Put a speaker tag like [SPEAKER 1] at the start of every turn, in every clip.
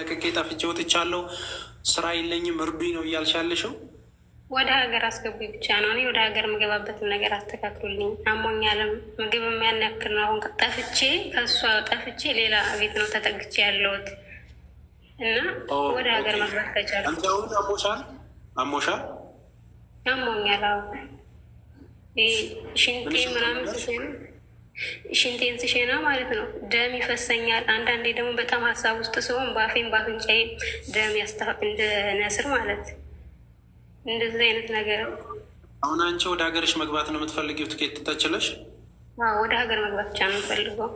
[SPEAKER 1] ለቅቄ ጠፍቼ ወጥቻለሁ፣ ስራ የለኝም፣ እርዱኝ ነው እያልሽ ያለሽው?
[SPEAKER 2] ወደ ሀገር አስገቡኝ ብቻ ነው። እኔ ወደ ሀገር የምገባበትን ነገር አስተካክሉልኝ። አሞኛለም፣ ምግብ ያን ያክል ነው። አሁን ጠፍቼ ከእሷ ጠፍቼ ሌላ ቤት ነው ተጠግቼ ያለሁት እና ወደ ሀገር መግባት ከቻለ
[SPEAKER 1] አሞሻል? አሞሻል?
[SPEAKER 2] አሞኛል። ሽንቴ ምናምን ሽንቴን ስሸና ማለት ነው ደም ይፈሰኛል። አንዳንዴ ደግሞ በጣም ሀሳብ ውስጥ ሲሆን በአፌን በአፍንጫዬ ደም እንደ ነስር ማለት እንደዚህ አይነት ነገር።
[SPEAKER 1] አሁን አንቺ ወደ ሀገርሽ መግባት ነው የምትፈልጊው? ትኬት ተችለሽ?
[SPEAKER 2] ወደ ሀገር መግባት ብቻ ነው የምፈልገው።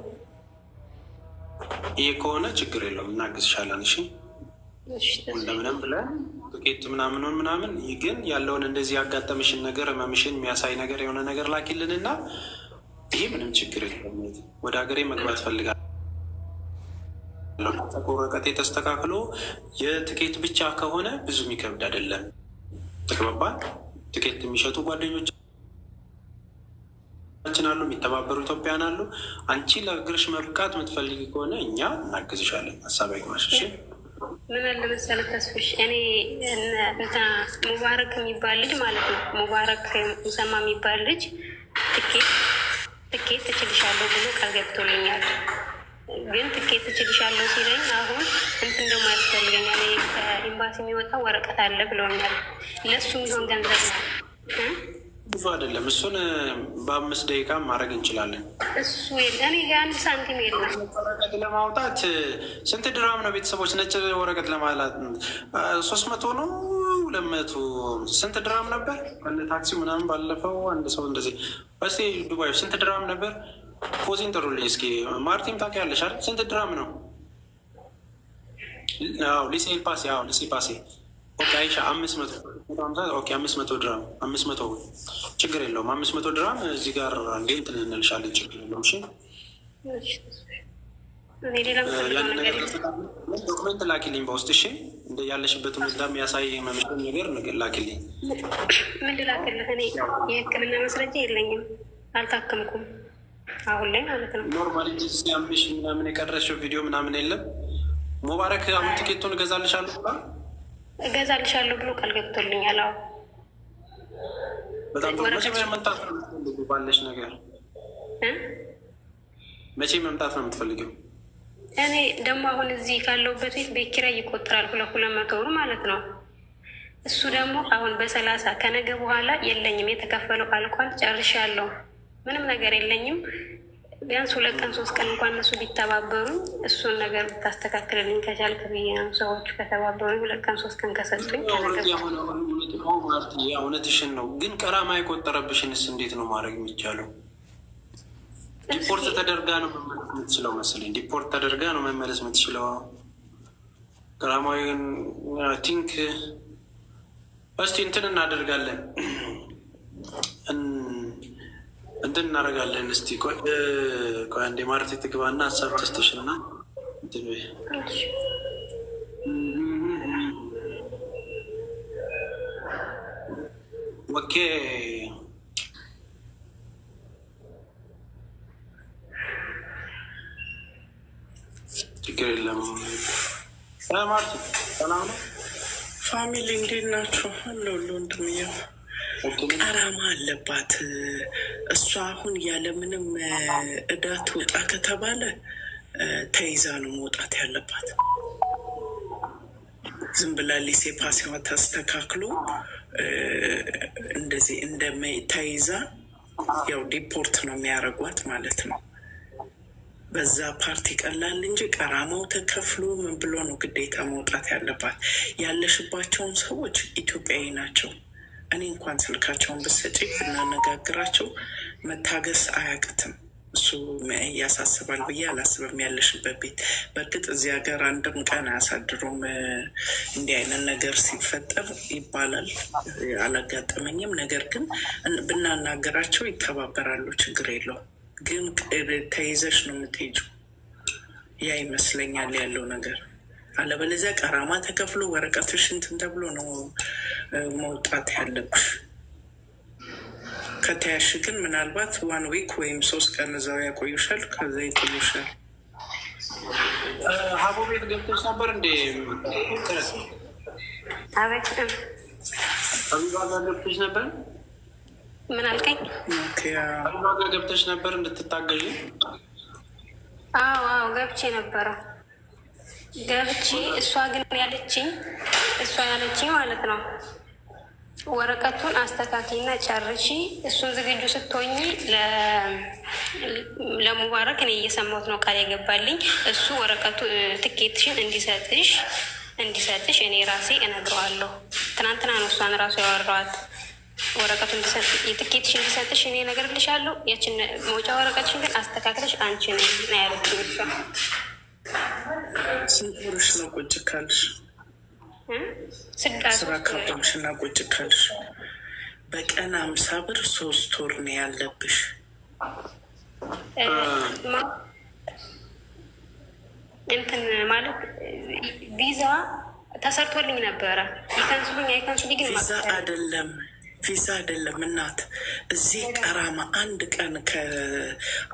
[SPEAKER 1] ይህ ከሆነ ችግር የለውም እናግዝሻለን። እሺ እንደምንም ብለን ትኬት ምናምን ግን ያለውን እንደዚህ ያጋጠምሽን ነገር ህመምሽን የሚያሳይ ነገር የሆነ ነገር ላኪልንና ይሄ ምንም ችግር የለም። ወደ ሀገሬ መግባት ፈልጋለሁ፣ ወረቀቴ ተስተካክሎ የትኬት ብቻ ከሆነ ብዙ የሚከብድ አይደለም። ተግባባን? ትኬት የሚሸጡ ጓደኞቻችን አሉ፣ የሚተባበሩ ኢትዮጵያን አሉ። አንቺ ለእግርሽ መብቃት የምትፈልጊ ከሆነ እኛ እናግዝሻለን። ሀሳብ አይግባሽ። እሺ
[SPEAKER 2] ምን አለ መሰለህ ተስፍሽ፣ እኔ ሙባረክ የሚባል ልጅ ማለት ነው ሙባረክ ሙሰማ የሚባል ልጅ ትኬት እችልሻለሁ ብሎ ቃል ገብቶልኛል። ግን ትኬት እችልሻለሁ ሲለኝ አሁን እንትን ደግሞ ያስፈልገኛል፣ ከኤምባሲ የሚወጣ ወረቀት አለ ብለውኛል። ለእሱ የሚሆን ገንዘብ ነው
[SPEAKER 1] ብዙ አይደለም። እሱን በ5 ደቂቃ ማድረግ እንችላለን።
[SPEAKER 2] እሱ እኔ ጋር 1 ሳንቲም የለም።
[SPEAKER 1] ወረቀት ለማውጣት ስንት ድራም ነው ቤተሰቦች? ነጭ ወረቀት ለማላት 300 ነው 200 ስንት ድራም ነበር? ታክሲ ምናምን ባለፈው አንድ ሰው እንደዚህ እስኪ ዱባይ ስንት ድራም ነበር? ፎዚን ጥሩልኝ እስኪ። ማርቲም ታውቂያለሽ አይደል? ስንት ድራም ነው? ሊሴ ፓሴ ሊሴ ፓሴ አይሻ 500 ድራም 500 ችግር የለውም። 500 ድራም እዚህ ጋር እንዴ እንትን እንልሻለን። ችግር የለውም። እሺ ዶክመንት ላኪልኝ በውስጥ። እሺ እንደ ያለሽበትን ሁኔታ የሚያሳይ መምሽን ነገር ላኪልኝ።
[SPEAKER 2] ምን ልላክልህ? እኔ የሕክምና መስረጃ የለኝም፣ አልታከምኩም አሁን ላይ ማለት ነው።
[SPEAKER 1] ኖርማሊ ሲያምሽ ምናምን የቀረሽው ቪዲዮ ምናምን የለም። ሙባረክ አሁን ቲኬቱን
[SPEAKER 2] እገዛልሻለሁ ብሎ ቃል ገብቶልኛል። አዎ
[SPEAKER 1] በጣም መቼ መምጣት ነው የምትፈልጊው? ባለሽ ነገር መቼ መምጣት ነው የምትፈልጊው?
[SPEAKER 2] እኔ ደግሞ አሁን እዚህ ካለሁበት ቤት ኪራይ ይቆጠራል 200 ብር ማለት ነው። እሱ ደግሞ አሁን በ30 ከነገ በኋላ የለኝም፣ የተከፈለው አልቋል፣ ጨርሻለሁ፣ ምንም ነገር የለኝም። ቢያንስ 2 ቀን 3 ቀን እንኳን እነሱ ቢተባበሩ እሱን ነገር ብታስተካክልልኝ ከቻልክ ብዬ ነው። ሰዎቹ ከተባበሩ 2 ቀን 3 ቀን ከሰጡኝ
[SPEAKER 1] እውነትሽን ነው። ግን ቀራማ የቆጠረብሽንስ እንዴት ነው ማድረግ የሚቻለው? ዲፖርት ተደርጋ ነው መመለስ የምትችለው መሰለኝ። ዲፖርት ተደርጋ ነው መመለስ የምትችለው። ቀራማዊ ቲንክ እስቲ እንትን እናደርጋለን እናደርጋለን። እስቲ ቆይ አንዴ ማርቲ ትግባና ሀሳብ ተስተሽና ኦኬ ችግር የለም። ማርቲ ሰላም ነው?
[SPEAKER 3] ፋሚሊ እንዴት ናችሁ? አለሁልህ ወንድምዬው። ቀራማ አለባት እሷ። አሁን ያለምንም እዳ ትውጣ ከተባለ ተይዛ ነው መውጣት ያለባት። ዝም ብላ ሊሴ ፓሲዋ ተስተካክሎ እንደዚህ ተይዛ ያው ዲፖርት ነው የሚያደርጓት ማለት ነው። በዛ ፓርቲ ቀላል እንጂ ቀራማው ተከፍሎ ምን ብሎ ነው ግዴታ መውጣት ያለባት። ያለሽባቸውን ሰዎች ኢትዮጵያዊ ናቸው። እኔ እንኳን ስልካቸውን ብሰጪ ብናነጋግራቸው መታገስ አያቅትም። እሱ ያሳስባል ብዬ አላስብም። ያለሽበት ቤት በእርግጥ እዚህ ሀገር አንድም ቀን አያሳድሩም። እንዲህ አይነት ነገር ሲፈጠር ይባላል፣ አላጋጠመኝም። ነገር ግን ብናናገራቸው ይተባበራሉ፣ ችግር የለውም። ግን ተይዘሽ ነው የምትሄጂው። ያ ይመስለኛል ያለው ነገር። አለበለዚያ ቀራማ ተከፍሎ ወረቀትሽ እንትን ተብሎ ነው መውጣት ያለብሽ። ከተያሽ ግን ምናልባት 1 ዊክ ወይም 3 ቀን እዛው ያቆዩሻል። ከዛ ይጥሉሻል።
[SPEAKER 1] ሀቦ ቤት ገብተሽ ነበር እንዴ?
[SPEAKER 2] አቤት
[SPEAKER 1] አቢባ ጋር ገብተሽ ነበር?
[SPEAKER 2] ምን አልከኝ?
[SPEAKER 1] አቢባ ጋር ገብተሽ ነበር እንድትታገዢ?
[SPEAKER 2] አዎ ገብቼ ነበረ። ገብቼ እሷ ያለችኝ ማለት ነው ወረቀቱን አስተካክይና ጨርሺ፣ እሱን ዝግጁ ስትሆኚ ለሙባረክ እኔ እየሰማሁት ነው ቃል የገባልኝ። እሱ ወረቀቱ ትኬትሽን እንዲሰጥሽ እኔ ራሴ እነግረዋለሁ። ትናንትና ነው እሷን ራሱ ያወራኋት። ወረቀቱ ትኬትሽን እንዲሰጥሽ እኔ እነግርልሻለሁ፣ ያችን መውጫ ወረቀትሽን ግን አስተካክለሽ አንቺ ነው ያለችኝ እሷ።
[SPEAKER 3] ስንት ወርሽ ነው ቁጭ ካልሽ? ስራ ካቆምሽ እና ቁጭ ካልሽ በቀን 50 ብር 3 ወር ነው ያለብሽ።
[SPEAKER 2] እንትን ማለት ቪዛ ተሰርቶልኝ ነበረ። ይከንስሉኝ አይከንስሉኝ ግን
[SPEAKER 3] ቪዛ አይደለም እናት። እዚህ ቀራማ አንድ ቀን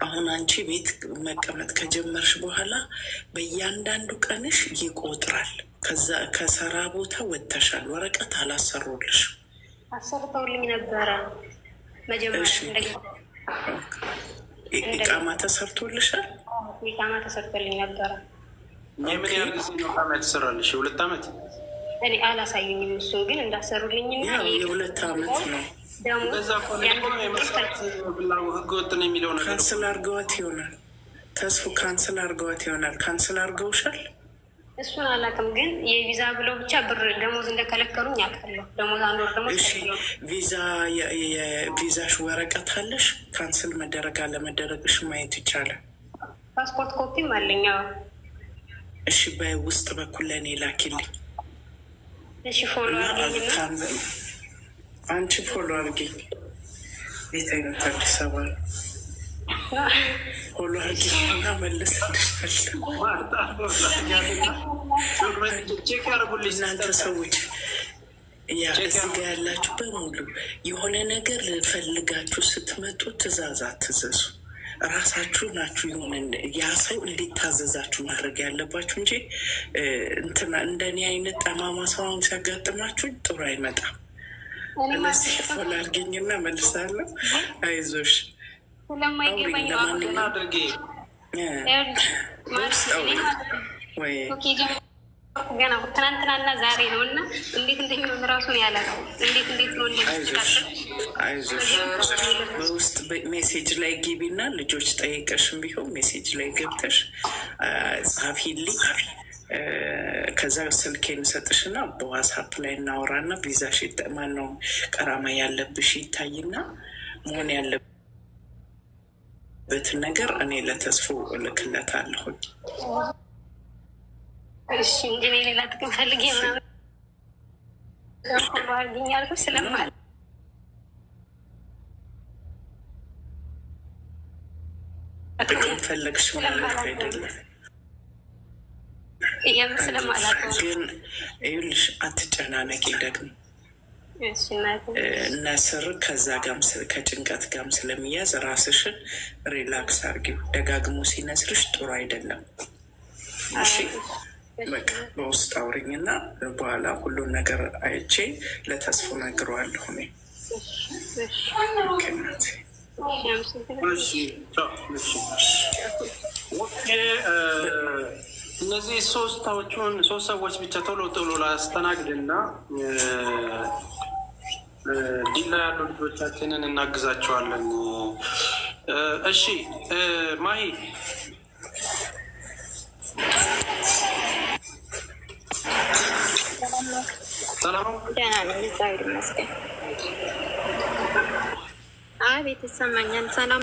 [SPEAKER 3] አሁን አንቺ ቤት መቀመጥ ከጀመርሽ በኋላ በእያንዳንዱ ቀንሽ ይቆጥራል። ከሰራ ቦታ ወጥተሻል። ወረቀት አላሰሩልሽ?
[SPEAKER 2] አሰርተውልኝ ነበረ መጀመሪያ።
[SPEAKER 3] ኢቃማ ተሰርቶልሻል?
[SPEAKER 2] ኢቃማ ተሰርቶልኝ ነበረ።
[SPEAKER 1] የምን ያህል ጊዜ ነው ኢቃማ የተሰራልሽ? 2 ዓመት?
[SPEAKER 2] እኔ አላሳዩኝም። እሱ ግን እንዳሰሩልኝና
[SPEAKER 3] የ2 ዓመት ነው።
[SPEAKER 1] ህገ ወጥ ነው የሚለው ነገር
[SPEAKER 3] ካንስል አርገዋት ይሆናል። ተስፉ ካንስል አርገዋት ይሆናል። ካንስል አርገውሻል?
[SPEAKER 2] እሱን አላውቅም፣ ግን የቪዛ ብለው ብቻ ብር ደሞዝ እንደከለከሉኝ አውቃለሁ። ደሞዝ 1 ወር ደግሞ
[SPEAKER 3] የቪዛሽ ወረቀት አለሽ? ካንስል መደረግ አለመደረግሽ ማየት ይቻላል።
[SPEAKER 2] ፓስፖርት ኮፒም አለኝ።
[SPEAKER 3] እሺ፣ በውስጥ በኩል ለእኔ ላኪልኝ።
[SPEAKER 2] እሺ፣ ፎሎ አድርጊኝ።
[SPEAKER 3] አንቺ ፎሎ አድርጊኝ። ቤት አይነት አዲስ አበባ ነው። ፎሎ አድርጊኝ እና መለስልሻለሁ። እናንተ ሰዎች እዚህ ጋ ያላችሁ በሙሉ የሆነ ነገር ፈልጋችሁ ስትመጡ ትእዛዝ አትዘዙ። ራሳችሁ ናችሁ የሆነ ያ ሰው እንዲታዘዛችሁ ማድረግ ያለባችሁ እንጂ እንትና እንደኔ አይነት ጠማማ ሰውን ሲያጋጥማችሁ ጥሩ አይመጣም። ስለዚህ ፎሎ አድርጊኝና መልሳለሁ። አይዞሽ
[SPEAKER 2] ስለማይገባኝ
[SPEAKER 1] አድርጌ
[SPEAKER 3] ወይ
[SPEAKER 2] ገና ትናንትናና ዛሬ ነው እና እንዴት እንደሚሆን ራሱን ያለ ነው። እንዴት ነው
[SPEAKER 3] አይዞሽ በውስጥ ሜሴጅ ላይ ግቢና ልጆች ጠይቀሽም ቢሆን ሜሴጅ ላይ ገብተሽ ጻፊልኝ። ከዛ ስልኬን ሰጥሽና በዋትስአፕ ላይ እናወራና ቪዛሽ ማነው ቀራማ ያለብሽ ይታይና መሆን ያለበትን ነገር እኔ ለተስፎ እልክለታለሁኝ።
[SPEAKER 2] እሺ እንጂ እኔ ሌላ ጥቅም ፈልጌ ምናምን አድርጊኝ ያልኩት ስለማል
[SPEAKER 3] ጥቅም ፈለግሽ ማለት አይደለም። ግን ይኸውልሽ አትጨናነቂ። ደግሞ ነስር ከዛ ጋም ከጭንቀት ጋም ስለሚያዝ ራስሽን ሪላክስ አርጊው። ደጋግሞ ሲነስርሽ ጥሩ አይደለም። እሺ በቃ በውስጥ አውሪኝና በኋላ ሁሉን ነገር አይቼ ለተስፎ ነግረዋለሁ። እኔ
[SPEAKER 1] እነዚህ 3 ሰዎች ብቻ ቶሎ ላስተናግድና ዲላ ያሉ ልጆቻችንን እናግዛቸዋለን። እሺ ማሂ ሰላም
[SPEAKER 4] ደህና ነኝ፣ እግዚአብሔር ይመስገን። አቤት ይሰማኛል። ሰላም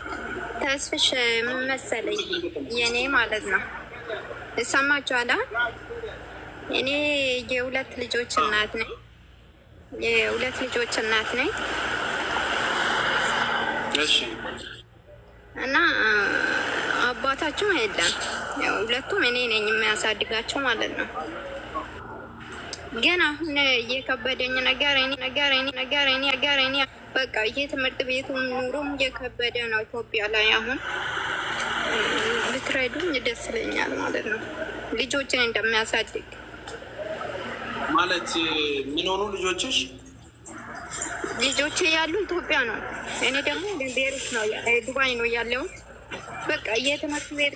[SPEAKER 4] ተስፍሽ ምን መሰለኝ የኔ ማለት ነው ይሰማችኋል? እኔ የ2 ልጆች እናት ነኝ።
[SPEAKER 1] እሺ።
[SPEAKER 4] እና አባታችሁም የለም። ያው 2ቱም እኔ ነኝ የሚያሳድጋቸው ማለት ነው። ግን አሁን እየከበደኝ ነገር በቃ የትምህርት ቤቱ ኑሮም እየከበደ ነው ኢትዮጵያ ላይ። አሁን ልትረዱኝ ደስ ይለኛል ማለት ነው። ልጆችን እንደሚያሳድግ
[SPEAKER 1] ማለት ምን ሆኑ ልጆችሽ?
[SPEAKER 4] ልጆቼ ያሉ ኢትዮጵያ ነው። እኔ ደግሞ ቤሩት ነው ዱባይ ነው ያለሁት። በቃ የትምህርት ቤት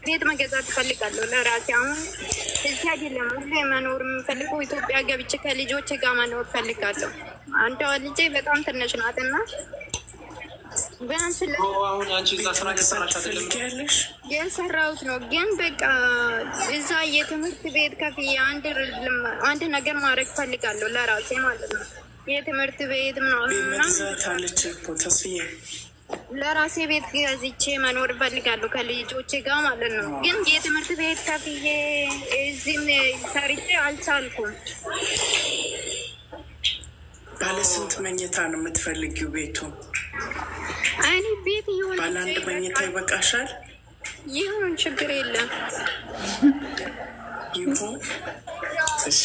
[SPEAKER 4] ቤት መገዛት እፈልጋለሁ ለራሴ። አሁን እዚህ አይደለም ሁሌ መኖር የምፈልገው ኢትዮጵያ ገብቼ ከልጆቼ ጋር መኖር እፈልጋለሁ። አንዷ ልጄ በጣም ትንሽ ናት እና ቢያንስ
[SPEAKER 1] አሁን አንቺ እዛ ስራ እየሰራሽ አይደለም?
[SPEAKER 4] የሰራሁት ነው ግን በቃ እዛ የትምህርት ቤት ከፍዬ አንድ ነገር ማድረግ እፈልጋለሁ ለራሴ ማለት ነው። የትምህርት ቤት ለራሴ ቤት ገዝቼ መኖር እፈልጋለሁ ከልጆቼ ጋር ማለት ነው። ግን የትምህርት ቤት ከፍዬ እዚህም ሰርቼ አልቻልኩም።
[SPEAKER 3] ባለ ስንት መኝታ ነው የምትፈልጊው ቤቱ?
[SPEAKER 4] እኔ ቤት ይሁን
[SPEAKER 3] ባለ አንድ መኝታ ይበቃሻል?
[SPEAKER 4] ይሁን ችግር የለም
[SPEAKER 3] ይሁን። እሺ